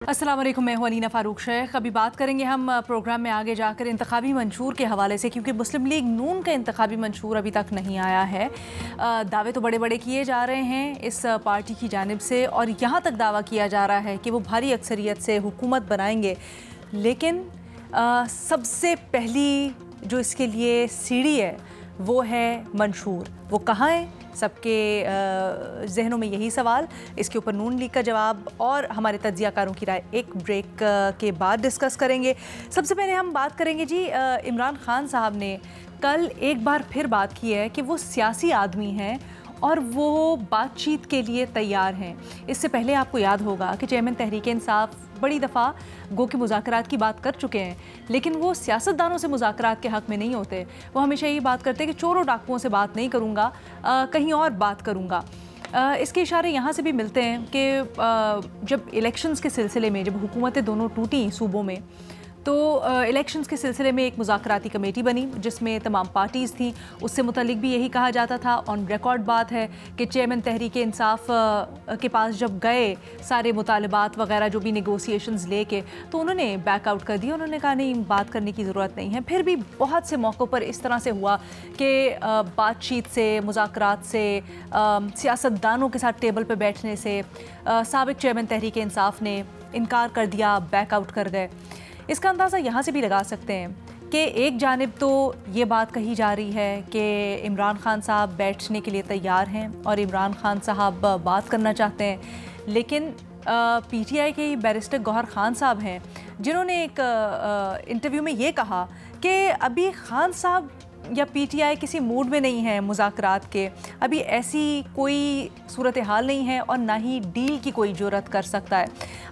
अस्सलाम वालेकुम, मैं हूं अनीना फ़ारूक शेख। अभी बात करेंगे हम प्रोग्राम में आगे जाकर इंतखाबी मंशूर के हवाले से, क्योंकि मुस्लिम लीग नून का इंतखाबी मंशूर अभी तक नहीं आया है। दावे तो बड़े बड़े किए जा रहे हैं इस पार्टी की जानिब से, और यहाँ तक दावा किया जा रहा है कि वो भारी अक्सरियत से हुकूमत बनाएंगे। लेकिन सबसे पहली जो इसके लिए सीढ़ी है वो है मंशूर। वो कहाँ है? सबके जहनों में यही सवाल। इसके ऊपर नून लीग का जवाब और हमारे तज्जियाकारों की राय एक ब्रेक के बाद डिस्कस करेंगे। सबसे पहले हम बात करेंगे जी, इमरान खान साहब ने कल एक बार फिर बात की है कि वो सियासी आदमी हैं और वो बातचीत के लिए तैयार हैं। इससे पहले आपको याद होगा कि चेयरमैन तहरीक इंसाफ बड़ी दफ़ा गो के मुज़ाकरात की बात कर चुके हैं, लेकिन वो सियासतदानों से मुज़ाकरात के हक़ में नहीं होते। वो हमेशा यही बात करते हैं कि चोरों डाकुओं से बात नहीं करूँगा, कहीं और बात करूँगा। इसके इशारे यहाँ से भी मिलते हैं कि जब इलेक्शंस के सिलसिले में, जब हुकूमतें दोनों टूटी सूबों में, तो इलेक्शंस के सिलसिले में एक मुज़ाकराती कमेटी बनी जिसमें तमाम पार्टीज़ थीं। उससे मुतल्लिक भी यही कहा जाता था, ऑन रिकॉर्ड बात है कि चेयरमैन तहरीक इंसाफ के पास जब गए सारे मुतालबात वगैरह जो भी नेगोशिएशंस लेके, तो उन्होंने बैकआउट कर दिया। उन्होंने कहा नहीं, बात करने की ज़रूरत नहीं है। फिर भी बहुत से मौक़ों पर इस तरह से हुआ कि बातचीत से, मुज़ाकरात से, सियासतदानों के साथ टेबल पर बैठने से साबिक़ चेयरमैन तहरीक इंसाफ ने इनकार कर दिया, बैकआउट कर गए। इसका अंदाज़ा यहाँ से भी लगा सकते हैं कि एक जानिब तो ये बात कही जा रही है कि इमरान खान साहब बैठने के लिए तैयार हैं और इमरान खान साहब बात करना चाहते हैं, लेकिन पीटीआई के बैरिस्टर गौहर खान साहब हैं जिन्होंने एक इंटरव्यू में ये कहा कि अभी खान साहब या पीटीआई किसी मूड में नहीं है मुज़ाकरात के। अभी ऐसी कोई सूरत हाल नहीं है और ना ही डील की कोई जुर्रत कर सकता है।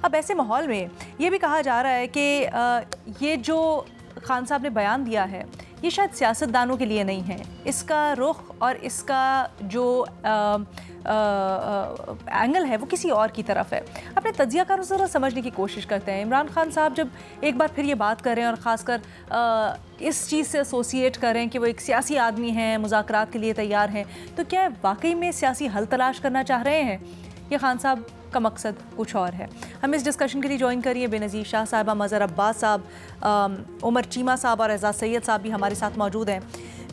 अब ऐसे माहौल में ये भी कहा जा रहा है कि ये जो खान साहब ने बयान दिया है ये शायद सियासतदानों के लिए नहीं है। इसका रुख और इसका जो एंगल है वो किसी और की तरफ है। अपने तज्जियाकारों से ज़रा समझने की कोशिश करते हैं। इमरान खान साहब जब एक बार फिर ये बात कर रहे हैं और ख़ासकर इस चीज़ से एसोसिएट कर रहे हैं कि वो एक सियासी आदमी हैं, मुज़ाकरात के लिए तैयार हैं, तो क्या वाकई में सियासी हल तलाश करना चाह रहे हैं या खान साहब का मकसद कुछ और है? हम इस डिस्कशन के लिए ज्वाइन करिए बेनज़ीर शाह साहबा, मज़हर अब्बास साहब, उमर चीमा साहब और एजाज़ सैयद साहब भी हमारे साथ मौजूद हैं।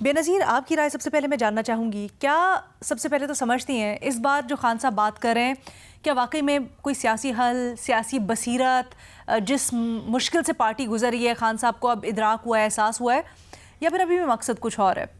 बेनज़ीर, आपकी राय सबसे पहले मैं जानना चाहूँगी। क्या सबसे पहले तो समझती हैं इस बार जो खान साहब बात कर रहे हैं, क्या वाकई में कोई सियासी हल, सियासी बसीरत, जिस मुश्किल से पार्टी गुजरी है खान साहब को अब इदराक हुआ है, एहसास हुआ है, या फिर अभी भी मकसद कुछ और है?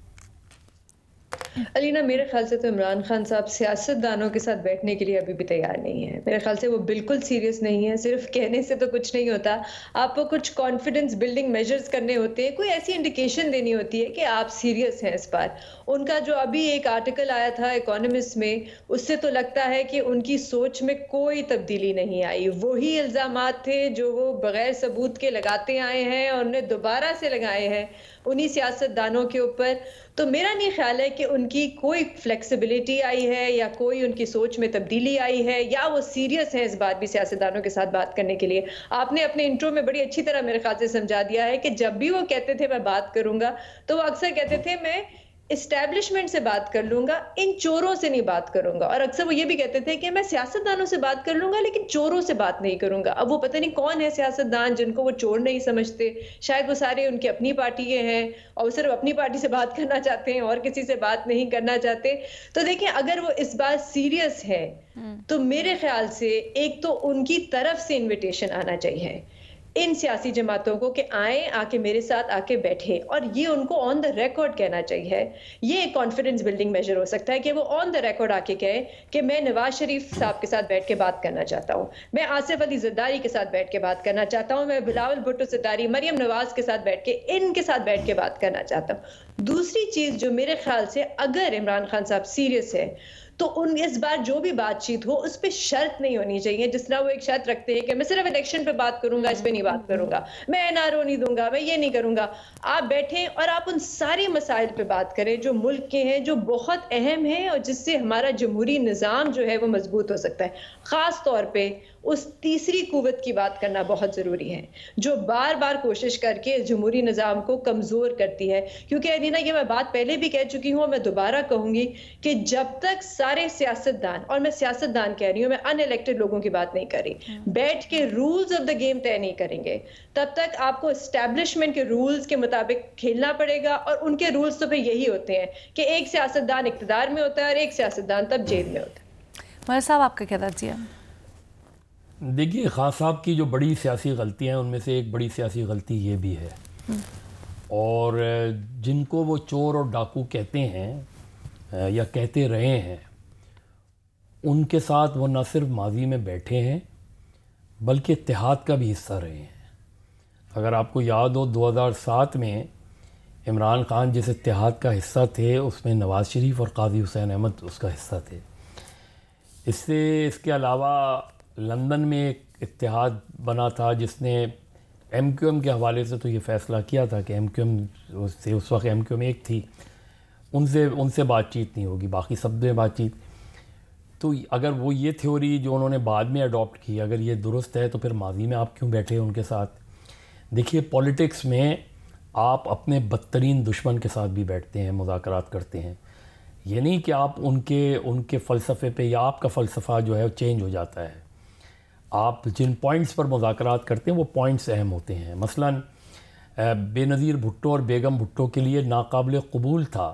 अलीना, मेरे ख्याल से तो इमरान खान साहब सियासतदानों के साथ बैठने के लिए अभी भी तैयार नहीं है। मेरे ख्याल से वो बिल्कुल सीरियस नहीं है। सिर्फ कहने से तो कुछ नहीं होता, आपको कुछ कॉन्फिडेंस बिल्डिंग मेजर्स करने होते हैं, कोई ऐसी इंडिकेशन देनी होती है कि आप सीरियस हैं इस बार। उनका जो अभी एक आर्टिकल आया था इकोनॉमिस्ट में, उससे तो लगता है कि उनकी सोच में कोई तब्दीली नहीं आई। वही इल्ज़ामात थे जो वो बगैर सबूत के लगाते आए हैं और उन्हें दोबारा से लगाए हैं उन्हीं सियासतदानों के ऊपर। तो मेरा नहीं ख्याल है कि उनकी कोई फ्लेक्सिबिलिटी आई है या कोई उनकी सोच में तब्दीली आई है या वो सीरियस है इस बात भी सियासतदानों के साथ बात करने के लिए। आपने अपने इंट्रो में बड़ी अच्छी तरह मेरे ख्याल से समझा दिया है कि जब भी वो कहते थे मैं बात करूंगा, तो वो अक्सर कहते थे मैं इस्टेब्लिशमेंट से बात कर लूंगा, इन चोरों से नहीं बात करूंगा। और अक्सर वो ये भी कहते थे कि मैं सियासतदानों से बात कर लूंगा लेकिन चोरों से बात नहीं करूंगा। अब वो पता नहीं कौन है सियासतदान जिनको वो चोर नहीं समझते। शायद वो सारे उनकी अपनी पार्टी के हैं और सिर्फ अपनी पार्टी से बात करना चाहते हैं और किसी से बात नहीं करना चाहते। तो देखिए, अगर वो इस बात सीरियस है तो मेरे ख्याल से एक तो उनकी तरफ से इन्विटेशन आना चाहिए इन सियासी जमातों को कि आके मेरे साथ आके बैठे, और ये उनको ऑन द रिकॉर्ड कहना चाहिए। ये एक कॉन्फिडेंस बिल्डिंग मेजर हो सकता है कि वो ऑन द रिकॉर्ड आके कहे कि मैं नवाज शरीफ साहब के साथ बैठ के बात करना चाहता हूँ, मैं आसिफ अली जरदारी के साथ बैठ के बात करना चाहता हूँ, मैं बिलावल भुट्टो जरदारी, मरियम नवाज के साथ बैठ के इनके साथ बैठ के बात करना चाहता हूँ। दूसरी चीज जो मेरे ख्याल से, अगर इमरान खान साहब सीरियस है तो उन इस बार जो भी बातचीत हो उस पर शर्त नहीं होनी चाहिए। जिस तरह वो एक शर्त रखते हैं कि मैं सिर्फ इलेक्शन पे बात करूंगा, इस पे नहीं बात करूंगा, मैं एनआरओ नहीं दूंगा, मैं ये नहीं करूंगा। आप बैठें और आप उन सारे मसाइल पे बात करें जो मुल्क के हैं, जो बहुत अहम है और जिससे हमारा जमहूरी निज़ाम जो है वो मजबूत हो सकता है। खास तौर पे उस तीसरी कुव्वत की बात करना बहुत ज़रूरी है, जो बार बार कोशिश करके जमहूरी निज़ाम को कमज़ोर करती है। क्योंकि अलीना, ये मैं बात पहले भी कह चुकी हूँ और मैं दोबारा कहूँगी कि जब तक सारे सियासतदान, और मैं सियासतदान कह रही हूँ, मैं अनइलेक्टेड लोगों की बात नहीं कर रही, बैठ के रूल्स ऑफ द गेम तय नहीं करेंगे, तब तक आपको एस्टैब्लिशमेंट के रूल्स के मुताबिक खेलना पड़ेगा। और उनके रूल्स तो फिर यही होते हैं कि एक सियासतदान इक़्तिदार में होता है और एक सियासतदान तब जेल में होता है। मगर साहब, आपका क्या ताज़िया? देखिए, खान साहब की जो बड़ी सियासी गलतियाँ हैं उनमें से एक बड़ी सियासी गलती ये भी है, और जिनको वो चोर और डाकू कहते हैं या कहते रहे हैं, उनके साथ वो न सिर्फ माजी में बैठे हैं बल्कि इत्तेहाद का भी हिस्सा रहे हैं। अगर आपको याद हो, 2007 में इमरान खान जिस इत्तेहाद का हिस्सा थे उसमें नवाज़ शरीफ और काजी हुसैन अहमद उसका हिस्सा थे। इसके अलावा लंदन में एक इत्तेहाद बना था जिसने MQM के हवाले से तो ये फ़ैसला किया था कि MQM से, उस वक्त MQM एक थी, उनसे बातचीत नहीं होगी, बाकी सब में बातचीत। तो अगर वो ये थ्योरी जो उन्होंने बाद में अडॉप्ट की, अगर ये दुरुस्त है तो फिर माजी में आप क्यों बैठे उनके साथ? देखिए, पॉलिटिक्स में आप अपने बदतरीन दुश्मन के साथ भी बैठते हैं, मुज़ाकरात करते हैं। ये नहीं कि आप उनके फ़लसफ़े पे या आपका फ़लसफ़ा जो है चेंज हो जाता है। आप जिन पॉइंट्स पर मुज़ाकरात करते हैं वो पॉइंट्स अहम होते हैं। मसलन बेनज़ीर भुट्टो और बेगम भुट्टो के लिए नाकाबिल क़बूल था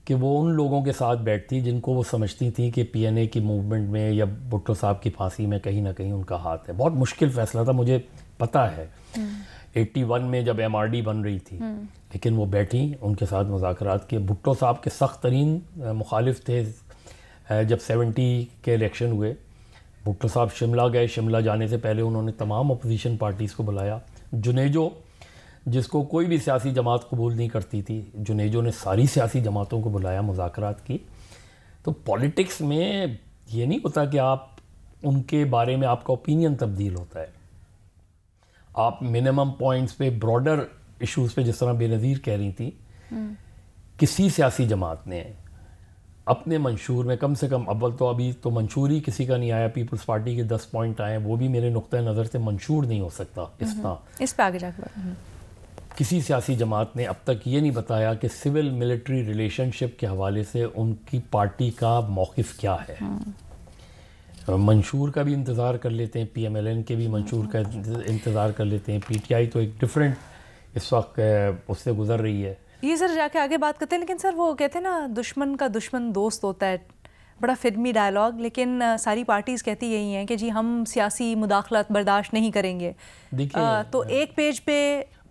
कि वो उन लोगों के साथ बैठती जिनको वो समझती थी कि PNA की मूवमेंट में या भुट्टो साहब की फांसी में कहीं ना कहीं उनका हाथ है। बहुत मुश्किल फ़ैसला था, मुझे पता है, 81 में जब MRD बन रही थी, लेकिन वो बैठी, उनके साथ मुज़ाकरात किए। भुट्टो साहब के सख्त तरीन मुखालिफ थे जब 70 के इलेक्शन हुए। भुट्टो साहब शिमला गए, शिमला जाने से पहले उन्होंने तमाम अपोजिशन पार्टीज़ को बुलाया। जुनेजो, जिसको कोई भी सियासी जमात कबूल नहीं करती थी, जुनेजो ने सारी सियासी जमातों को बुलाया, मुज़ाकरात की। तो पॉलिटिक्स में ये नहीं होता कि आप उनके बारे में आपका ओपिनियन तब्दील होता है। आप मिनिमम पॉइंट्स पे, ब्रॉडर इश्यूज़ पे, जिस तरह बेनज़ीर कह रही थी, किसी सियासी जमात ने अपने मंशूर में कम से कम, अव्वल तो अभी तो मंशूर ही किसी का नहीं आया, पीपल्स पार्टी के 10 पॉइंट आए, वो भी मेरे नुक्ते नज़र से मंशूर नहीं हो सकता। इस पे आगे जाकर किसी सियासी जमात ने अब तक ये नहीं बताया कि सिविल मिलिट्री रिलेशनशिप के हवाले से उनकी पार्टी का मौक़िफ़ क्या है। मंशूर का भी इंतज़ार कर लेते हैं, PMLN के भी मंशूर का इंतज़ार कर लेते हैं, PTI तो एक डिफरेंट इस वक्त उससे गुज़र रही है। ये सर जाके आगे बात करते हैं, लेकिन सर वो कहते हैं ना, दुश्मन का दुश्मन दोस्त होता है, बड़ा फिल्मी डायलॉग, लेकिन सारी पार्टीज़ कहती यही हैं कि जी हम सियासी मुदाखलत बर्दाश्त नहीं करेंगे। तो एक पेज पे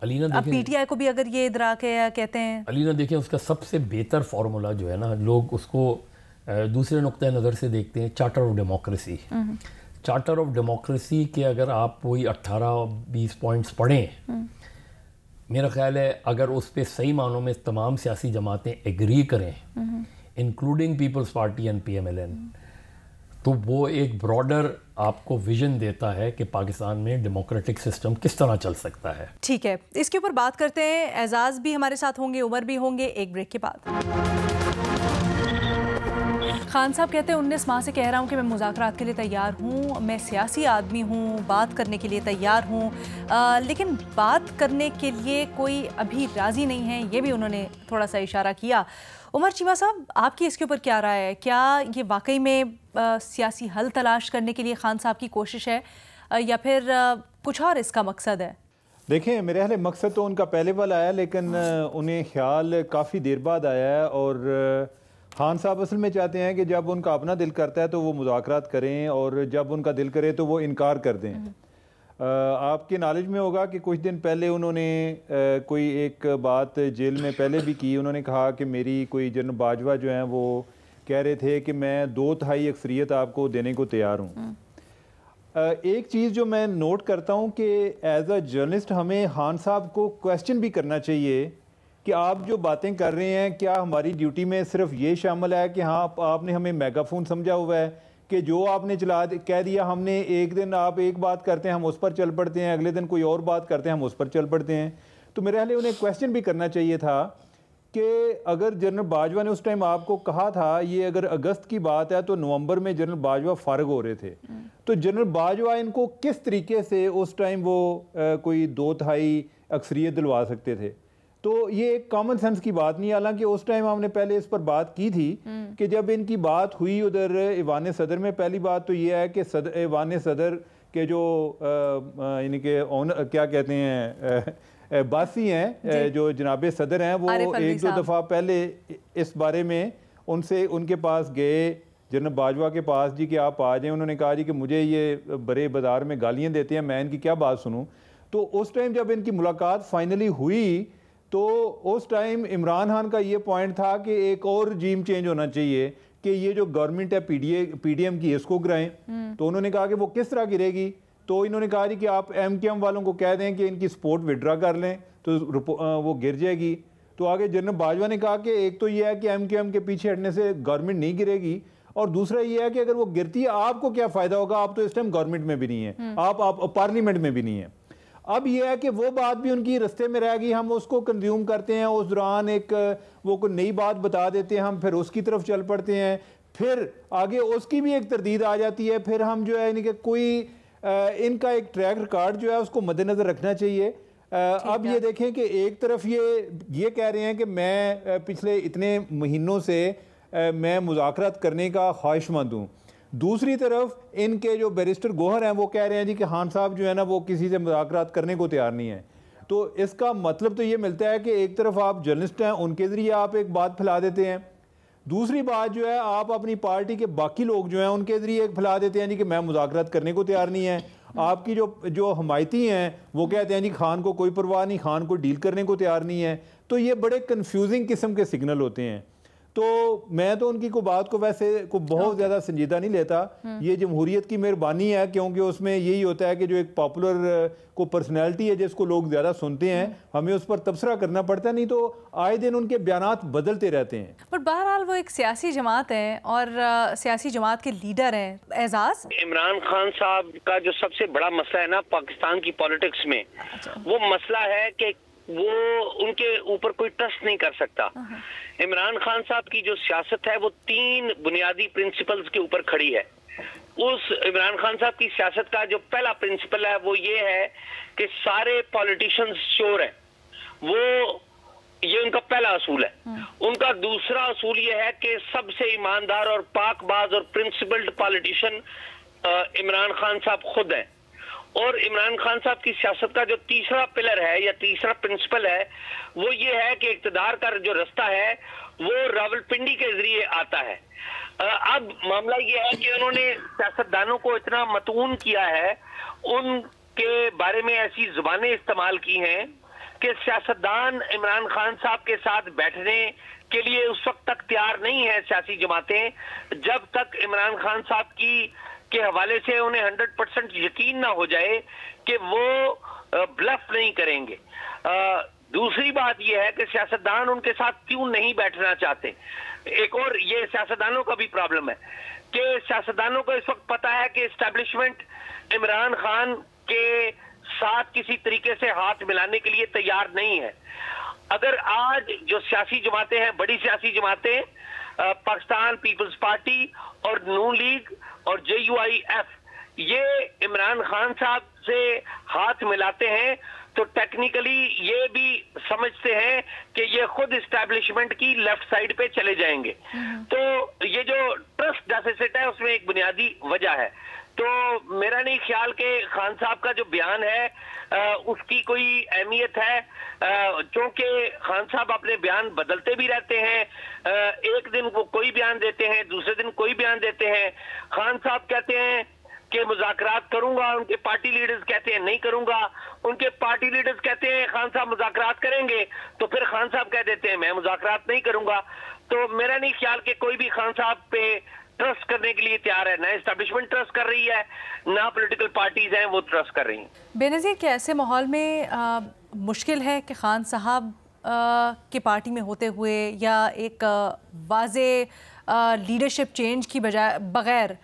अलीना अब PTI को भी अगर ये इदराक है, कहते हैं अलीना, देखें, उसका सबसे बेहतर फार्मूला जो है ना, लोग उसको दूसरे नुक्ते नज़र से देखते हैं, charter of democracy. Charter of democracy के अगर आप वही 18-20 पॉइंट्स पढ़ें, मेरा ख्याल है अगर उस पर सही मानों में तमाम सियासी जमातें एग्री करें, including People's Party and PMLN, तो वो एक ब्रॉडर आपको विजन देता है कि पाकिस्तान में डेमोक्रेटिक सिस्टम किस तरह चल सकता है। ठीक है, इसके ऊपर बात करते हैं। एजाज भी हमारे साथ होंगे, उमर भी होंगे, एक ब्रेक के बाद। खान साहब कहते हैं 19 माह से कह रहा हूँ कि मैं मुज़ाकरात के लिए तैयार हूँ, मैं सियासी आदमी हूँ, बात करने के लिए तैयार हूँ, लेकिन बात करने के लिए कोई अभी राज़ी नहीं है। ये भी उन्होंने थोड़ा सा इशारा किया। उमर चीमा साहब, आपकी इसके ऊपर क्या राय है? क्या ये वाकई में सियासी हल तलाश करने के लिए खान साहब की कोशिश है या फिर कुछ और इसका मकसद है? देखें, मेरे ख्याल मकसद तो उनका पहले वाला आया, लेकिन उन्हें ख्याल काफ़ी देर बाद आया है। और खान साहब असल में चाहते हैं कि जब उनका अपना दिल करता है तो वो मुज़ाकरात करें, और जब उनका दिल करे तो वो इनकार कर दें। आपके नॉलेज में होगा कि कुछ दिन पहले उन्होंने कोई एक बात जेल में पहले भी की। उन्होंने कहा कि मेरी कोई जनरल बाजवा जो हैं वो कह रहे थे कि मैं 2/3 अक्सरियत आपको देने को तैयार हूँ। एक चीज़ जो मैं नोट करता हूँ कि एज अ जर्नलिस्ट हमें खान साहब को क्वेश्चन भी करना चाहिए कि आप जो बातें कर रहे हैं, क्या हमारी ड्यूटी में सिर्फ ये शामिल है कि हाँ आपने हमें मेगाफोन समझा हुआ है कि जो आपने कह दिया, हमने एक दिन आप एक बात करते हैं हम उस पर चल पड़ते हैं, अगले दिन कोई और बात करते हैं हम उस पर चल पड़ते हैं। तो मेरे ख्याल उन्हें क्वेश्चन भी करना चाहिए था कि अगर जनरल बाजवा ने उस टाइम आपको कहा था, ये अगर अगस्त की बात है तो नवंबर में जनरल बाजवा फारग हो रहे थे, तो जनरल बाजवा इनको किस तरीके से उस टाइम वो कोई 2/3 अक्सरियत दिलवा सकते थे? तो ये एक कॉमन सेंस की बात नहीं। हालांकि उस टाइम हमने पहले इस पर बात की थी कि जब इनकी बात हुई उधर ईवान सदर में, पहली बात तो ये है कि ईवान सदर के जो इनके क्या कहते हैं बासी हैं, जो जनाब सदर हैं, वो एक दो दफ़ा पहले इस बारे में उनके पास गए जनरल बाजवा के पास जी कि आप आ जाएं। उन्होंने कहा जी कि मुझे ये बड़े बाज़ार में गालियां देते हैं, मैं इनकी क्या बात सुनूं। तो उस टाइम जब इनकी मुलाकात फाइनली हुई तो उस टाइम इमरान खान का ये पॉइंट था कि एक और रजीम चेंज होना चाहिए कि ये जो गवर्नमेंट है पीडीएम की, इसको गिराएं। तो उन्होंने कहा कि वो किस तरह गिरेगी। तो इन्होंने कहा जी कि आप एमकेएम वालों को कह दें कि इनकी सपोर्ट विड्रा कर लें तो वो गिर जाएगी। तो आगे जनरल बाजवा ने कहा कि एक तो ये है कि एमकेएम के पीछे हटने से गवर्नमेंट नहीं गिरेगी, और दूसरा ये है कि अगर वो गिरती है आपको क्या फ़ायदा होगा, आप तो इस टाइम गवर्नमेंट में भी नहीं है, आप पार्लियामेंट में भी नहीं है। अब यह है कि वो बात भी उनकी रास्ते में रह गई, हम उसको कंज्यूम करते हैं, उस दौरान एक वो कोई नई बात बता देते हैं, हम फिर उसकी तरफ चल पड़ते हैं, फिर आगे उसकी भी एक तरदीद आ जाती है, फिर हम जो है यानी कि कोई इनका एक ट्रैक रिकॉर्ड जो है उसको मद्देनज़र रखना चाहिए। अब ये देखें कि एक तरफ ये कह रहे हैं कि मैं पिछले इतने महीनों से मैं मुज़ाकरात करने का ख्वाहिशमंद हूँ, दूसरी तरफ इनके जो बैरिस्टर गोहर हैं वो कह रहे हैं जी कि खान साहब जो है ना वो किसी से मुज़ाकरात करने को तैयार नहीं है। तो इसका मतलब तो ये मिलता है कि एक तरफ आप जर्नलिस्ट हैं, उनके ज़रिए आप एक बात फैला देते हैं, दूसरी बात जो है आप अपनी पार्टी के बाकी लोग जो हैं उनके ज़रिए एक फैला देते हैं जी कि मैं मुज़ाकरात करने को तैयार नहीं है। आपकी जो हमायती हैं वो कहते हैं जी खान को कोई परवाह नहीं, खान को डील करने को तैयार नहीं है। तो ये बड़े कन्फ्यूजिंग किस्म के सिग्नल होते हैं। तो मैं तो उनकी को बात को वैसे को बहुत ज़्यादा संजीदा नहीं लेता। ये जमहूरियत की मेहरबानी है, क्योंकि उसमें यही होता है कि जो एक पॉपुलर को पर्सनैलिटी है जिसको लोग ज़्यादा सुनते हैं, हमें उस पर तबसरा करना पड़ता है, नहीं तो आए दिन उनके बयानात बदलते रहते हैं। पर बहरहाल वो एक सियासी जमात है और सियासी जमात के लीडर हैं। एजाज, इमरान खान साहब का जो सबसे बड़ा मसला है ना पाकिस्तान की पॉलिटिक्स में, वो मसला है कि वो उनके ऊपर कोई ट्रस्ट नहीं कर सकता। इमरान खान साहब की जो सियासत है वो 3 बुनियादी प्रिंसिपल्स के ऊपर खड़ी है। उस इमरान खान साहब की सियासत का जो पहला प्रिंसिपल है वो ये है कि सारे पॉलिटिशियंस चोर हैं, ये उनका पहला असूल है। उनका दूसरा असूल ये है कि सबसे ईमानदार और पाकबाज और प्रिंसिपल्ड पॉलिटिशियन इमरान खान साहब खुद हैं। और इमरान खान साहब की सियासत का जो तीसरा पिलर है या तीसरा प्रिंसिपल है वो ये है कि इक़्तिदार का जो रास्ता है वो रावलपिंडी के जरिए आता है। अब मामला ये है कि उन्होंने सियासतदानों को इतना मतून किया है, उनके बारे में ऐसी जुबानें इस्तेमाल की हैं कि सियासतदान इमरान खान साहब के साथ बैठने के लिए उस वक्त तक तैयार नहीं है सियासी जमातें, जब तक इमरान खान साहब के हवाले से उन्हें 100% यकीन ना हो जाए कि वो ब्लफ नहीं करेंगे। दूसरी बात यह है कि सियासतदान उनके साथ क्यों नहीं बैठना चाहते। एक और ये सियासतदानों का भी प्रॉब्लम है कि सियासतदानों को इस वक्त पता है कि एस्टेब्लिशमेंट इमरान खान के साथ किसी तरीके से हाथ मिलाने के लिए तैयार नहीं है। अगर आज जो सियासी जमातें हैं, बड़ी सियासी जमातें, पाकिस्तान पीपल्स पार्टी और नून लीग और JUIF, ये इमरान खान साहब से हाथ मिलाते हैं तो टेक्निकली ये भी समझते हैं कि ये खुद एस्टैब्लिशमेंट की लेफ्ट साइड पे चले जाएंगे। तो ये जो ट्रस्ट डेफिसिट है उसमें एक बुनियादी वजह है। तो मेरा नहीं ख्याल कि खान साहब का जो बयान है उसकी कोई अहमियत है, क्योंकि खान साहब अपने बयान बदलते भी रहते हैं। एक दिन वो कोई बयान देते हैं, दूसरे दिन कोई बयान देते हैं। खान साहब कहते हैं कि मुज़ाकरात करूंगा, उनके पार्टी लीडर्स कहते हैं नहीं करूंगा, उनके पार्टी लीडर्स कहते हैं खान साहब मुज़ाकरात करेंगे, तो फिर खान साहब कह देते हैं मैं मुज़ाकरात नहीं करूंगा। तो मेरा नहीं ख्याल कि कोई भी खान साहब पे ट्रस्ट करने के लिए तैयार है, ना एस्टैब्लिशमेंट ट्रस्ट कर रही है, ना पॉलिटिकल पार्टीज हैं वो ट्रस्ट कर रही हैं। बेनज़ीर, क्या ऐसे माहौल में मुश्किल है कि खान साहब के पार्टी में होते हुए या एक वाज़े लीडरशिप चेंज की बगैर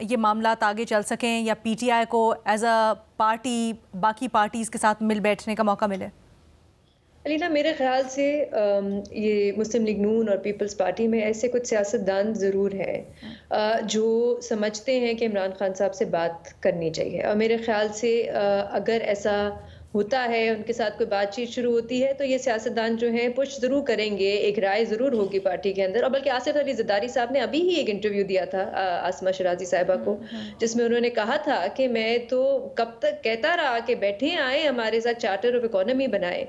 ये मामलात आगे चल सकें या PTI को एज अ पार्टी बाकी पार्टीज़ के साथ मिल बैठने का मौका मिले? अलीना, मेरे ख्याल से ये मुस्लिम लीग नून और पीपल्स पार्टी में ऐसे कुछ सियासतदान ज़रूर हैं जो समझते हैं कि इमरान खान साहब से बात करनी चाहिए, और मेरे ख्याल से अगर ऐसा होता है, उनके साथ कोई बातचीत शुरू होती है, तो ये सियासतदान जो हैं पुश ज़रूर करेंगे, एक राय ज़रूर होगी पार्टी के अंदर। और बल्कि आसिफ अली ज़रदारी साहब ने अभी ही एक इंटरव्यू दिया था आसमा शराजी साहिबा को, जिसमें उन्होंने कहा था कि मैं तो कब तक कहता रहा कि बैठे आए हमारे साथ चार्टर ऑफ इकोनॉमी बनाए।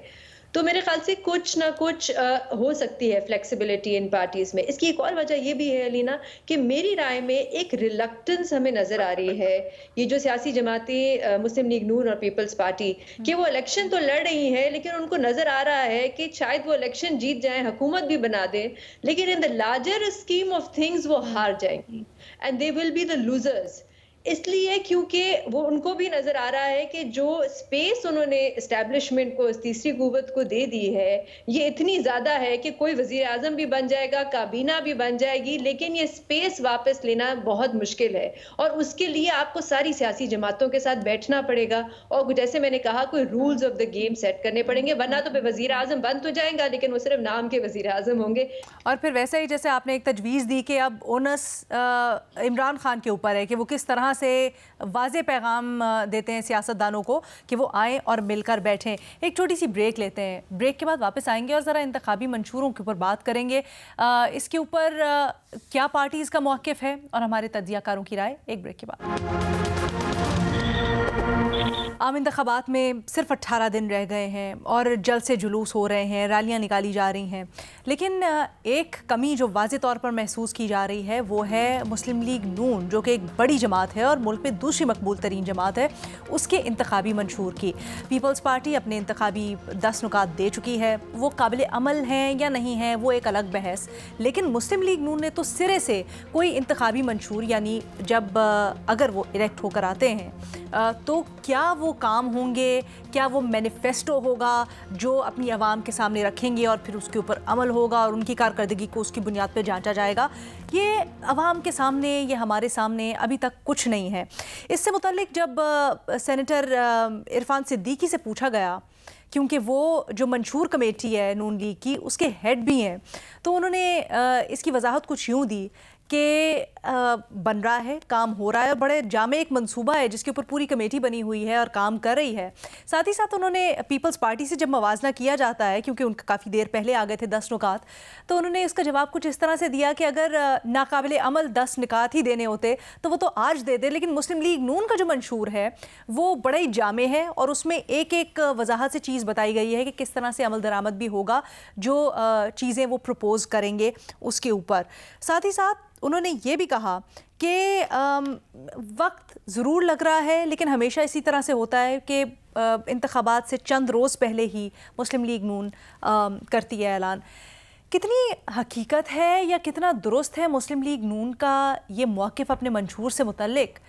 तो मेरे ख्याल से कुछ ना कुछ हो सकती है फ्लेक्सिबिलिटी इन पार्टीज में। इसकी एक और वजह ये भी है अलीना कि मेरी राय में एक रिलक्टेंस हमें नजर आ रही है, ये जो सियासी जमातें मुस्लिम लीग नून और पीपल्स पार्टी कि वो इलेक्शन तो लड़ रही है, लेकिन उनको नजर आ रहा है कि शायद वो इलेक्शन जीत जाए, हुकूमत भी बना दें, लेकिन in the larger scheme of things वो हार जाएंगी and they will be the losers. इसलिए क्योंकि वो उनको भी नजर आ रहा है कि जो स्पेस उन्होंने एस्टैब्लिशमेंट को, तीसरी कुव्वत को दे दी है, ये इतनी ज्यादा है कि कोई वजीर आजम भी बन जाएगा, काबीना भी बन जाएगी, लेकिन ये स्पेस वापस लेना बहुत मुश्किल है। और उसके लिए आपको सारी सियासी जमातों के साथ बैठना पड़ेगा और जैसे मैंने कहा कोई rules of the game set करने पड़ेंगे, वरना तो वजीर आजम बन तो जाएगा लेकिन वो सिर्फ नाम के वजीर आजम होंगे। और फिर वैसे ही जैसे आपने एक तजवीज़ दी कि अब ओनस इमरान खान के ऊपर है कि वो किस तरह से वाज़े पैगाम देते हैं सियासतदानों को कि वो आएँ और मिलकर बैठें। एक छोटी सी ब्रेक लेते हैं, ब्रेक के बाद वापस आएंगे और ज़रा इंतखाबी मंशूरों के ऊपर बात करेंगे, इसके ऊपर क्या पार्टीज़ का मौक़िफ़ है और हमारे तज्ज़ियाकारों की राय। एक ब्रेक के बाद। आम इंतखाबात में सिर्फ 18 दिन रह गए हैं और जल्द से जुलूस हो रहे हैं, रैलियां निकाली जा रही हैं, लेकिन एक कमी जो वाज़े तौर पर महसूस की जा रही है वो है मुस्लिम लीग नून, जो कि एक बड़ी जमात है और मुल्क में दूसरी मकबूल तरीन जमात है, उसके इंतखाबी मंशूर की। पीपल्स पार्टी अपने इंतखाबी 10 नुकात दे चुकी है, वो काबिल अमल हैं या नहीं हैं वो एक अलग बहस, लेकिन मुस्लिम लीग नून ने तो सिरे से कोई इंतखाबी मंशूर, यानी जब अगर वो इलेक्ट होकर आते हैं तो क्या वो काम होंगे, क्या वो मैनिफेस्टो होगा जो अपनी आवाम के सामने रखेंगे और फिर उसके ऊपर अमल होगा और उनकी कारकर्दगी को उसकी बुनियाद पर जांचा जाएगा, ये आवाम के सामने, ये हमारे सामने अभी तक कुछ नहीं है। इससे मुताल्लिक जब सेनेटर इरफान सिद्दीकी से पूछा गया, क्योंकि वो जो मंशूर कमेटी है नून लीग की उसके हेड भी हैं, तो उन्होंने इसकी वजाहत कुछ यूँ दी कि बन रहा है, काम हो रहा है और बड़े जामे एक मंसूबा है जिसके ऊपर पूरी कमेटी बनी हुई है और काम कर रही है। साथ ही साथ उन्होंने पीपल्स पार्टी से जब मवाजना किया जाता है, क्योंकि उनका काफ़ी देर पहले आ गए थे 10 नुकात, तो उन्होंने इसका जवाब कुछ इस तरह से दिया कि अगर नाकाबिले अमल 10 नुकात ही देने होते तो वो तो आज दे दे, लेकिन मुस्लिम लीग नून का जो मंशूर है वो बड़ा ही जामे है और उसमें एक एक वजाहत से चीज़ बताई गई है कि किस तरह से अमल दरामद भी होगा जो चीज़ें वो प्रपोज़ करेंगे उसके ऊपर। साथ ही साथ उन्होंने ये भी कहा कि वक्त ज़रूर लग रहा है, लेकिन हमेशा इसी तरह से होता है कि इंतखाबात से चंद रोज़ पहले ही मुस्लिम लीग नून करती है ऐलान। कितनी हकीकत है या कितना दुरुस्त है मुस्लिम लीग नून का ये मौक़िफ़ अपने मंशूर से मुतल्लिक?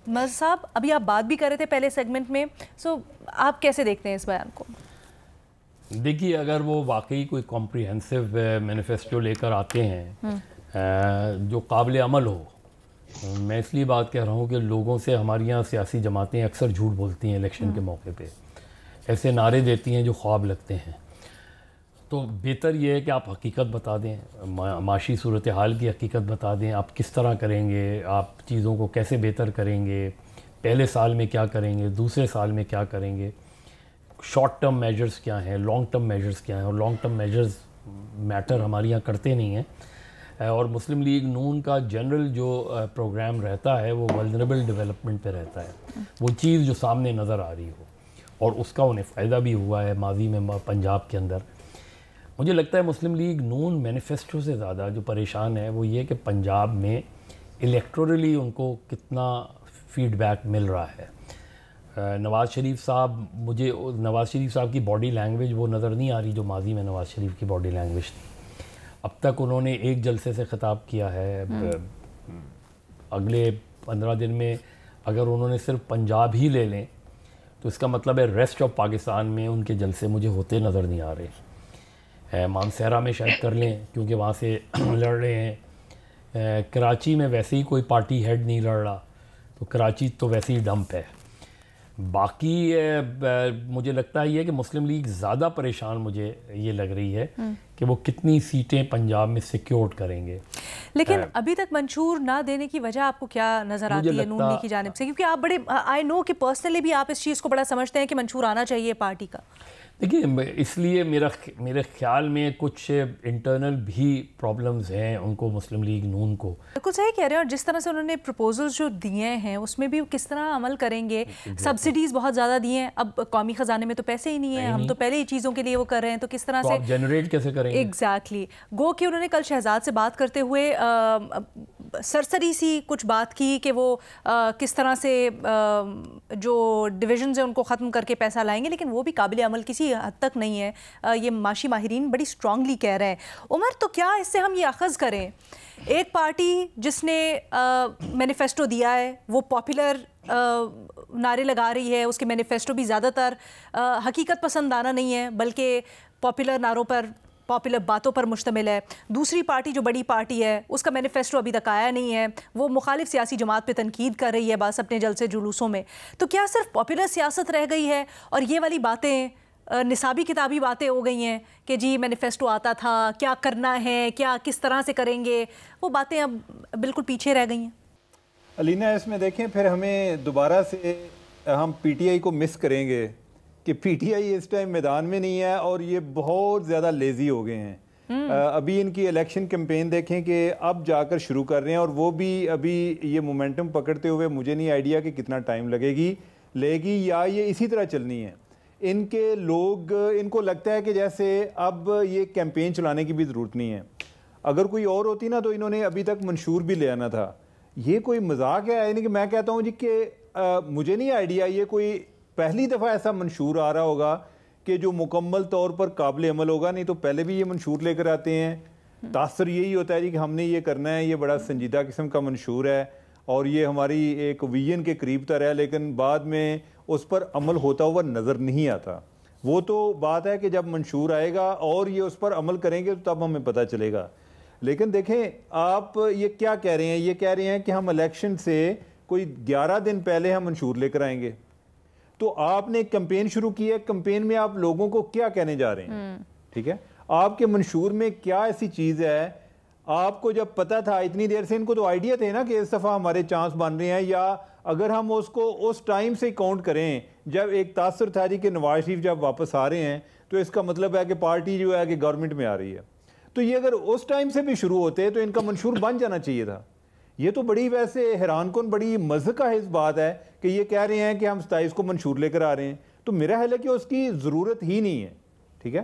मज़ साहब, अभी आप बात भी कर रहे थे पहले सेगमेंट में, सो आप कैसे देखते हैं इस बयान को? देखिए, अगर वो वाकई कोई कॉम्प्रिहेंसिव मैनिफेस्टो लेकर आते हैं जो काबिल अमल हो, मैं इसलिए बात कह रहा हूँ कि लोगों से हमारी यहाँ सियासी जमातें अक्सर झूठ बोलती हैं इलेक्शन के मौके पे, ऐसे नारे देती हैं जो ख्वाब लगते हैं। तो बेहतर ये है कि आप हकीकत बता दें, माशी सूरत हाल की हकीकत बता दें, आप किस तरह करेंगे, आप चीज़ों को कैसे बेहतर करेंगे, पहले साल में क्या करेंगे, दूसरे साल में क्या करेंगे, शॉर्ट टर्म मेजर्स क्या हैं, लॉन्ग टर्म मेजर्स क्या हैं। और लॉन्ग टर्म मेजर्स मैटर हमारे यहाँ करते नहीं हैं। और मुस्लिम लीग नून का जनरल जो प्रोग्राम रहता है वो वल्नरेबल डेवलपमेंट पे रहता है, वो चीज़ जो सामने नज़र आ रही हो, और उसका उन्हें फ़ायदा भी हुआ है माजी में पंजाब के अंदर। मुझे लगता है मुस्लिम लीग नून मैनिफेस्टो से ज़्यादा जो परेशान है वो ये कि पंजाब में इलेक्टोरली उनको कितना फ़ीडबैक मिल रहा है। नवाज़ शरीफ साहब, मुझे नवाज़ शरीफ साहब की बॉडी लैंग्वेज वो नज़र नहीं आ रही जो माजी में नवाज़ शरीफ की बॉडी लैंग्वेज थी। अब तक उन्होंने एक जलसे से ख़िताब किया है, अगले 15 दिन में अगर उन्होंने सिर्फ पंजाब ही ले लें तो इसका मतलब है रेस्ट ऑफ पाकिस्तान में उनके जलसे मुझे होते नज़र नहीं आ रहे। मानसहरा में शायद कर लें क्योंकि वहाँ से लड़ रहे हैं। कराची में वैसे ही कोई पार्टी हेड नहीं लड़ रहा, तो कराची तो वैसे ही डंप है। बाकी मुझे लगता है ये कि मुस्लिम लीग ज़्यादा परेशान मुझे ये लग रही है कि वो कितनी सीटें पंजाब में सिक्योर करेंगे। लेकिन अभी तक मंशूर ना देने की वजह आपको क्या नज़र आती है नून लीग की जानिब से? क्योंकि आप बड़े, आई नो कि पर्सनली भी आप इस चीज़ को बड़ा समझते हैं कि मंशूर आना चाहिए पार्टी का। देखिए, इसलिए मेरे ख्याल में कुछ इंटरनल भी प्रॉब्लम्स हैं उनको, मुस्लिम लीग नून को। बिल्कुल सही कह रहे हैं। और जिस तरह से उन्होंने प्रपोजल्स जो दिए हैं उसमें भी किस तरह अमल करेंगे। सब्सिडीज़ बहुत ज़्यादा दी हैं, अब कौमी ख़जाने में तो पैसे ही नहीं है, हम तो पहले ही चीज़ों के लिए वो कर रहे हैं, तो किस तरह से जनरेट कैसे करेंगे? एग्जैक्टली। गो कि उन्होंने कल शहजाद से बात करते हुए सरसरी सी कुछ बात की कि वो किस तरह से जो डिविजन्स हैं उनको ख़त्म करके पैसा लाएंगे, लेकिन वो भी काबिल अमल किसी हद तक नहीं है। ये माशी माहिरीन बड़ी स्ट्रांगली कह रहे हैं। उमर, तो क्या इससे हम ये अखज़ करें, एक पार्टी जिसने मैनिफेस्टो दिया है वो पॉपुलर नारे लगा रही है, उसके मैनिफेस्टो भी ज़्यादातर हकीकत पसंदाना नहीं है बल्कि पॉपुलर नारों पर, पॉपुलर बातों पर मुश्तमिल है। दूसरी पार्टी जो बड़ी पार्टी है उसका मैनिफेस्टो अभी तक आया नहीं है, वो मुखालिफ सियासी जमात पे तनकीद कर रही है बस अपने जलसे जुलूसों में। तो क्या सिर्फ पॉपुलर सियासत रह गई है और ये वाली बातें निसाबी किताबी बातें हो गई हैं कि जी मैनिफेस्टो आता था, क्या करना है, क्या किस तरह से करेंगे, वो बातें अब बिल्कुल पीछे रह गई हैं? अलीना, इसमें देखें फिर हमें दोबारा से हम पीटीआई को मिस करेंगे कि पीटीआई इस टाइम मैदान में नहीं है और ये बहुत ज़्यादा लेज़ी हो गए हैं। अभी इनकी इलेक्शन कैंपेन देखें कि अब जाकर शुरू कर रहे हैं और वो भी अभी ये मोमेंटम पकड़ते हुए मुझे नहीं आइडिया कि कितना टाइम लेगी या ये इसी तरह चलनी है। इनके लोग, इनको लगता है कि जैसे अब ये कैंपेन चलाने की भी ज़रूरत नहीं है। अगर कोई और होती ना तो इन्होंने अभी तक मंशूर भी ले आना था। ये कोई मजाक है? यानी कि मैं कहता हूँ जी कि मुझे नहीं आइडिया, ये कोई पहली दफ़ा ऐसा मंशूर आ रहा होगा कि जो मुकम्मल तौर पर काबिल अमल होगा, नहीं तो पहले भी ये मंशूर लेकर आते हैं। तासर यही होता है जी कि हमने ये करना है, ये बड़ा संजीदा किस्म का मंशूर है और ये हमारी एक विजन के करीब तर है, लेकिन बाद में उस पर अमल होता हुआ नज़र नहीं आता। वो तो बात है कि जब मंशूर आएगा और ये उस पर अमल करेंगे तो तब हमें पता चलेगा। लेकिन देखें, आप ये क्या कह रहे हैं, ये कह रहे हैं कि हम इलेक्शन से कोई 11 दिन पहले हम मंशूर लेकर आएंगे। तो आपने कैंपेन शुरू की है, कैंपेन में आप लोगों को क्या कहने जा रहे हैं? ठीक है, आपके मंशूर में क्या ऐसी चीज़ है? आपको जब पता था इतनी देर से, इनको तो आइडिया थे ना कि इस दफ़ा हमारे चांस बन रहे हैं, या अगर हम उसको उस टाइम से काउंट करें जब एक तासर था जी कि नवाज शरीफ जब वापस आ रहे हैं, तो इसका मतलब है कि पार्टी जो है कि गवर्नमेंट में आ रही है। तो ये अगर उस टाइम से भी शुरू होते तो इनका मंशूर बन जाना चाहिए था। ये तो बड़ी वैसे हैरान कौन, बड़ी मज़े का इस बात है कि ये कह रहे हैं कि हम 27 को मंशूर लेकर आ रहे हैं, तो मेरा ख्याल है कि उसकी ज़रूरत ही नहीं है। ठीक है,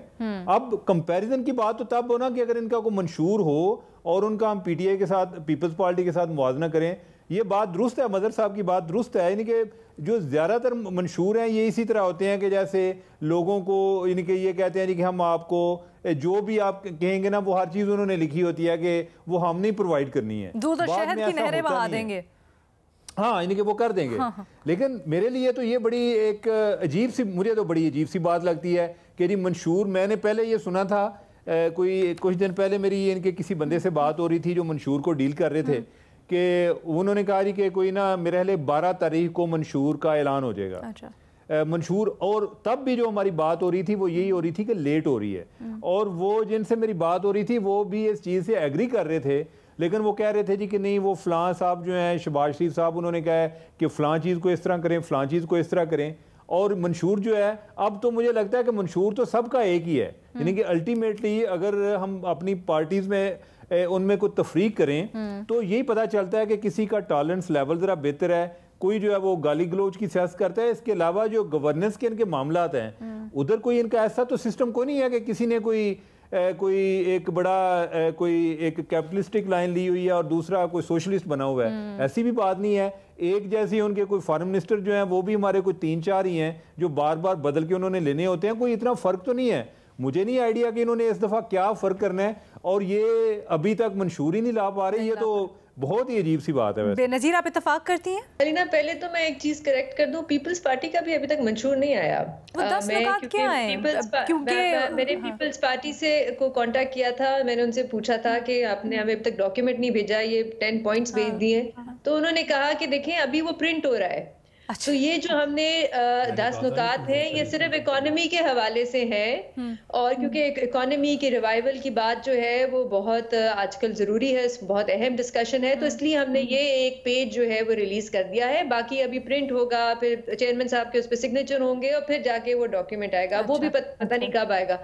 अब कंपैरिजन की बात तो तब हो ना कि अगर इनका कोई मंशूर हो और उनका हम पीटीआई के साथ, पीपल्स पार्टी के साथ मुवाजना करें। ये बात दुरुस्त है, मदर साहब की बात दुरुस्त है, यानी कि जो ज़्यादातर मंशूर हैं ये इसी तरह होते हैं कि जैसे लोगों को यानी कि ये कहते हैं कि हम आपको जो भी आप कहेंगे ना वो हर चीज़ उन्होंने लिखी होती है कि वो हम नहीं प्रोवाइड करनी है, दूध और शहद की नहरें बहा देंगे। हाँ, यानी कि वो कर देंगे। हाँ। लेकिन मेरे लिए तो ये बड़ी एक अजीब सी, मुझे तो बड़ी अजीब सी बात लगती है कि जी मंशूर, मैंने पहले ये सुना था कोई कुछ दिन पहले मेरी इनके किसी बंदे से बात हो रही थी जो मंशूर को डील कर रहे थे कि उन्होंने कहा जी कि कोई ना मेरे ख्याल 12 तारीख को मंशूर का ऐलान हो जाएगा। अच्छा। मंशूर, और तब भी जो हमारी बात हो रही थी वो यही हो रही थी कि लेट हो रही है, और वो जिनसे मेरी बात हो रही थी वो भी इस चीज़ से एग्री कर रहे थे, लेकिन वो कह रहे थे जी कि नहीं, वो फ़लाँ साहब जो हैं शहबाज शरीफ साहब, उन्होंने कहा है कि फ़लाँ चीज़ को इस तरह करें, फ़लाँ चीज़ को इस तरह करें। और मंशूर जो है, अब तो मुझे लगता है कि मंशूर तो सबका एक ही है, यानी कि अल्टीमेटली अगर हम अपनी पार्टीज़ में उनमें कोई तफरीक करें तो यही पता चलता है कि किसी का टॉलरेंस लेवल ज़रा बेहतर है, कोई जो है वो गाली गलोच की सियासत करता है। इसके अलावा जो गवर्नेंस के इनके मामलात हैं उधर कोई इनका ऐसा तो सिस्टम कोई नहीं है कि किसी ने कोई एक बड़ा कोई एक कैपिटलिस्टिक लाइन ली हुई है और दूसरा कोई सोशलिस्ट बना हुआ है, ऐसी भी बात नहीं है। एक जैसे उनके कोई फॉरेन मिनिस्टर जो हैं वो भी हमारे कोई 3-4 ही हैं जो बार बार बदल के उन्होंने लेने होते हैं, कोई इतना फ़र्क तो नहीं है। मुझे नहीं आइडिया कि इन्होंने इस दफ़ा क्या फ़र्क करना है, और ये अभी तक मंशूर ही नहीं ला पा रहे। ये तो बहुत ही अजीब सी बात है। बेनज़ीर, आप इत्तेफाक करती हैं? अलीना, पहले तो मैं एक चीज करेक्ट कर दूं, पीपल्स पार्टी का भी अभी तक मंशूर नहीं आया। मैंने पीपल्स पार्टी से को कांटेक्ट किया था, मैंने उनसे पूछा था कि आपने हमें अभी तक डॉक्यूमेंट नहीं भेजा, ये 10 पॉइंट्स भेज दिए। तो उन्होंने कहा कि देखें अभी वो प्रिंट हो रहा है, तो ये जो हमने 10 नुकात हैं ये सिर्फ इकोनॉमी के हवाले से हैं, और क्योंकि इकोनॉमी की रिवाइवल की बात जो है वो बहुत आजकल ज़रूरी है, बहुत अहम डिस्कशन है, तो इसलिए हमने ये एक पेज जो है वो रिलीज़ कर दिया है। बाकी अभी प्रिंट होगा, फिर चेयरमैन साहब के उस पर सिग्नेचर होंगे और फिर जाके वो डॉक्यूमेंट आएगा। वो भी पता नहीं कब आएगा।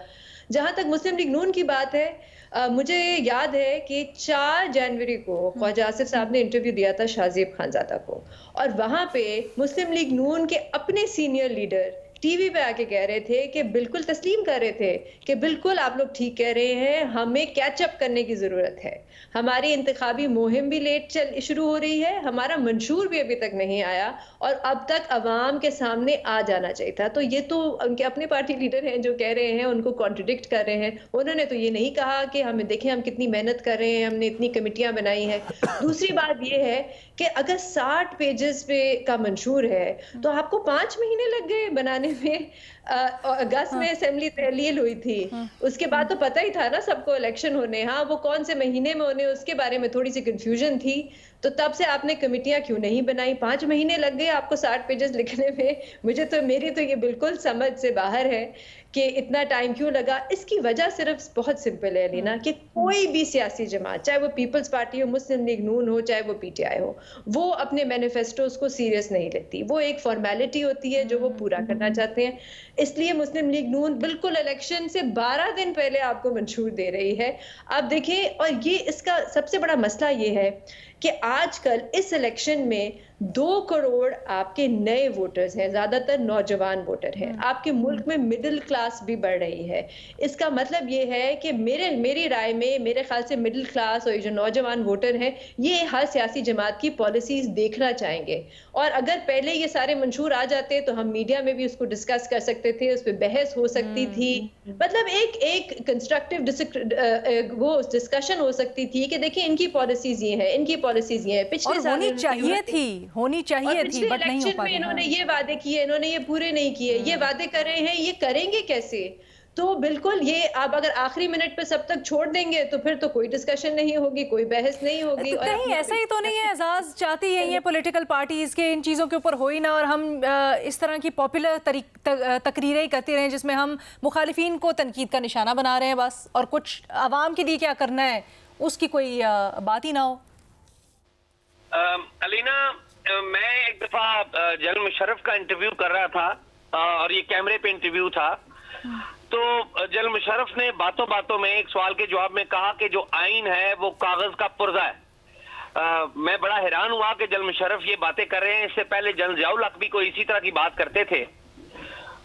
जहां तक मुस्लिम लीग नून की बात है, मुझे याद है कि 4 जनवरी को ख्वाजा आसिफ साहब ने इंटरव्यू दिया था शाहजेब खानजादा को, और वहां पे मुस्लिम लीग नून के अपने सीनियर लीडर टीवी पे आके कह रहे थे कि बिल्कुल तस्लीम कर रहे थे कि बिल्कुल आप लोग ठीक कह रहे हैं, हमें कैचअप करने की जरूरत है, हमारी इंतखाबी मुहिम भी लेट शुरू हो रही है, हमारा मंशूर भी अभी तक नहीं आया और अब तक अवाम के सामने आ जाना चाहिए था। तो ये तो उनके अपने पार्टी लीडर हैं जो कह रहे हैं, उनको कॉन्ट्रडिक्ट कर रहे हैं। उन्होंने तो ये नहीं कहा कि हमें देखें हम कितनी मेहनत कर रहे हैं, हमने इतनी कमेटियां बनाई हैं। दूसरी बात ये है कि अगर 60 पेजेस पे का मंशूर है तो आपको 5 महीने लग गए बनाने में। अगस्त में असेंबली तहलील हुई थी, उसके बाद तो पता ही था ना सबको इलेक्शन होने, हाँ वो कौन से महीने में होने उसके बारे में थोड़ी सी कंफ्यूजन थी। तो तब से आपने कमेटियां क्यों नहीं बनाई? 5 महीने लग गए आपको 60 पेजेस लिखने में। मेरी तो ये बिल्कुल समझ से बाहर है कि इतना टाइम क्यों लगा। इसकी वजह सिर्फ बहुत सिंपल है लीना, कि कोई भी सियासी जमात, चाहे वो पीपल्स पार्टी हो, मुस्लिम लीग नून हो, चाहे वो पीटीआई हो, वो अपने मैनिफेस्टोज को सीरियस नहीं लेती। वो एक फॉर्मेलिटी होती है जो वो पूरा करना चाहते हैं। इसलिए मुस्लिम लीग नून बिल्कुल इलेक्शन से 12 दिन पहले आपको मंशूर दे रही है। आप देखिए, और ये इसका सबसे बड़ा मसला ये है कि आजकल इस इलेक्शन में 2 करोड़ आपके नए वोटर्स हैं, ज्यादातर नौजवान वोटर हैं। आपके मुल्क में मिडिल क्लास भी बढ़ रही है। इसका मतलब ये है कि मेरी राय में, मेरे ख्याल से मिडिल क्लास और जो नौजवान वोटर हैं, ये हर सियासी जमात की पॉलिसीज देखना चाहेंगे। और अगर पहले ये सारे मंशूर आ जाते तो हम मीडिया में भी उसको डिस्कस कर सकते थे, उस पर बहस हो सकती थी, मतलब एक कंस्ट्रक्टिव वो डिस्कशन हो सकती थी कि देखिए इनकी पॉलिसीज ये है, इनकी पॉलिसीज ये है। पिछले साल होनी चाहिए थी बट नहीं हो पाई। इन्होंने ये वादे किए, इन्होंने ये पूरे नहीं किए, ये वादे कर रहे हैं, ये करेंगे कैसे? तो बिल्कुल ये आप अगर आखिरी मिनट पे सब तक छोड़ देंगे तो फिर तो कोई डिस्कशन नहीं होगी, कोई बहस नहीं होगी। तो कहीं ऐसा ही तो नहीं है एजाज चाहती यही है पॉलिटिकल पार्टीज के इन चीज़ों के ऊपर हो ही ना, और हम इस तरह की पॉपुलर तकरीरें ही करते रहें जिसमें हम मुखालिफिन को तनकीद का निशाना बना रहे हैं बस, और कुछ आवाम के लिए क्या करना है उसकी कोई बात ही ना हो। अलीना, मैं एक दफा जनरल मुशर्रफ का इंटरव्यू कर रहा था और ये कैमरे पे इंटरव्यू था, तो जनरल मुशर्रफ ने बातों बातों में एक सवाल के जवाब में कहा कि जो आइन है वो कागज का पुर्जा है। मैं बड़ा हैरान हुआ कि जनरल मुशर्रफ ये बातें कर रहे हैं। इससे पहले जनरल ज़ियाउल हक भी कोई इसी तरह की बात करते थे।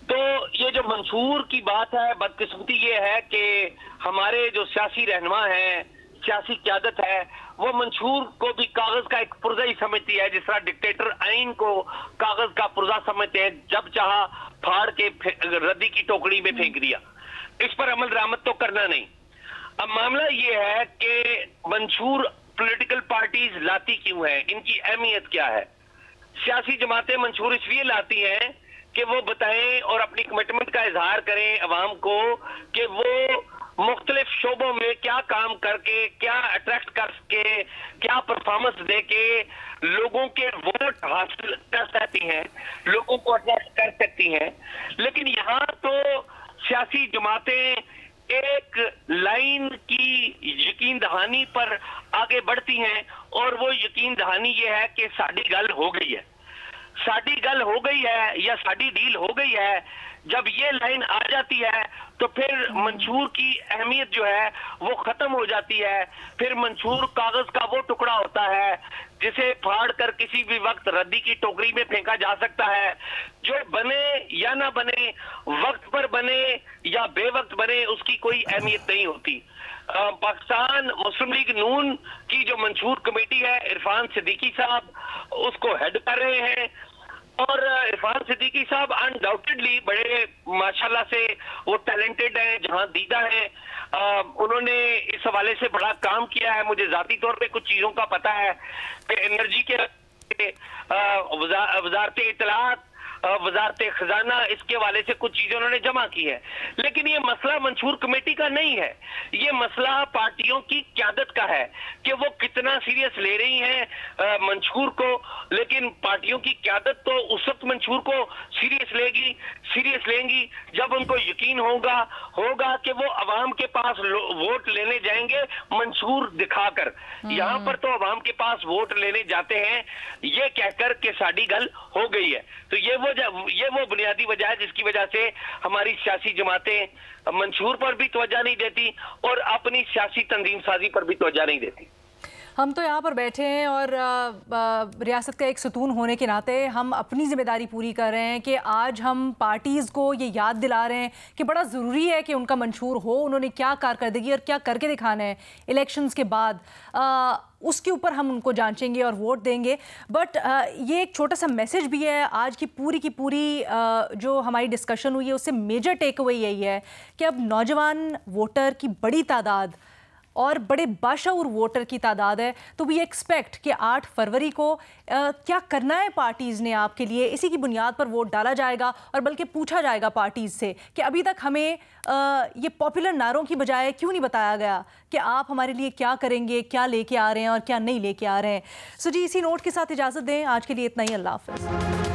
तो ये जो मंशूर की बात है, बदकिस्मती ये है कि हमारे जो सियासी रहनुमा हैं, सियासी क़यादत है, वो मंशूर को भी कागज का एक पुर्जा ही समझती है, जिस तरह डिक्टेटर आइन को कागज का पुर्जा समझते हैं, जब चाहा फाड़ के रद्दी की टोकरी में फेंक दिया। इस पर अमल दरामद तो करना नहीं। अब मामला ये है कि मंशूर पॉलिटिकल पार्टीज लाती क्यों है, इनकी अहमियत क्या है? सियासी जमातें मंशूर इसलिए लाती हैं कि वो बताएं और अपनी कमिटमेंट का इजहार करें अवाम को कि वो मुख्तलिफ शोबों में क्या काम करके, क्या अट्रैक्ट करके, क्या परफॉर्मेंस दे के लोगों के वोट हासिल कर सकती हैं, लोगों को अट्रैक्ट कर सकती हैं। लेकिन यहाँ तो सियासी जमातें एक लाइन की यकीन दहानी पर आगे बढ़ती हैं, और वो यकीन दहानी ये है कि साड़ी गल हो गई है, साड़ी गल हो गई है या साड़ी डील हो गई है। जब ये लाइन आ जाती है तो फिर मंशूर की अहमियत जो है वो खत्म हो जाती है। फिर मंशूर कागज का वो टुकड़ा होता है जिसे फाड़ कर किसी भी वक्त रद्दी की टोकरी में फेंका जा सकता है। जो बने या ना बने, वक्त पर बने या बेवक्त बने, उसकी कोई अहमियत नहीं होती। पाकिस्तान मुस्लिम लीग नून की जो मंशूर कमेटी है, इरफान सिद्दीकी साहब उसको हेड कर रहे हैं, और इरफान सिद्दीकी साहब अनडाउटेडली बड़े माशाल्लाह से वो टैलेंटेड हैं, जहां दीदा हैं। उन्होंने इस हवाले से बड़ा काम किया है। मुझे जाती तौर पे कुछ चीजों का पता है कि एनर्जी के वजारत इत्तलात वजारत खजाना, इसके वाले से कुछ चीजें उन्होंने जमा की है। लेकिन ये मसला मंशूर कमेटी का नहीं है, ये मसला पार्टियों की क़यादत का है कि वो कितना सीरियस ले रही हैं मंशूर को। लेकिन पार्टियों की क़यादत तो उस वक्त मंशूर को सीरियस लेंगी जब उनको यकीन होगा कि वो अवाम के पास वोट लेने जाएंगे मंशूर दिखाकर। यहाँ पर तो अवाम के पास वोट लेने जाते हैं ये कहकर कि साड़ी गल हो गई है। तो ये वो बुनियादी वजह है जिसकी वजह से हमारी सियासी जमातें मंशूर पर भी तवज्जो नहीं देती और अपनी सियासी तंजीम साजी पर भी तवज्जो नहीं देती। हम तो यहाँ पर बैठे हैं और रियासत का एक सतून होने के नाते हम अपनी जिम्मेदारी पूरी कर रहे हैं कि आज हम पार्टीज़ को ये याद दिला रहे हैं कि बड़ा ज़रूरी है कि उनका मंशूर हो, उन्होंने क्या कारकर्दगी और क्या करके दिखाना है इलेक्शंस के बाद, उसके ऊपर हम उनको जांचेंगे और वोट देंगे। बट ये एक छोटा सा मैसेज भी है, आज की पूरी जो हमारी डिस्कशन हुई है उससे मेजर टेक अवे यही है कि अब नौजवान वोटर की बड़ी तादाद और बड़े बाशऊर वोटर की तादाद है, तो वी एक्सपेक्ट कि 8 फरवरी को क्या करना है पार्टीज़ ने आपके लिए, इसी की बुनियाद पर वोट डाला जाएगा और बल्कि पूछा जाएगा पार्टीज़ से कि अभी तक हमें ये पॉपुलर नारों की बजाय क्यों नहीं बताया गया कि आप हमारे लिए क्या करेंगे, क्या लेके आ रहे हैं और क्या नहीं लेके आ रहे हैं। सो जी, इसी नोट के साथ इजाज़त दें, आज के लिए इतना ही। अल्लाह हाफ़िज़।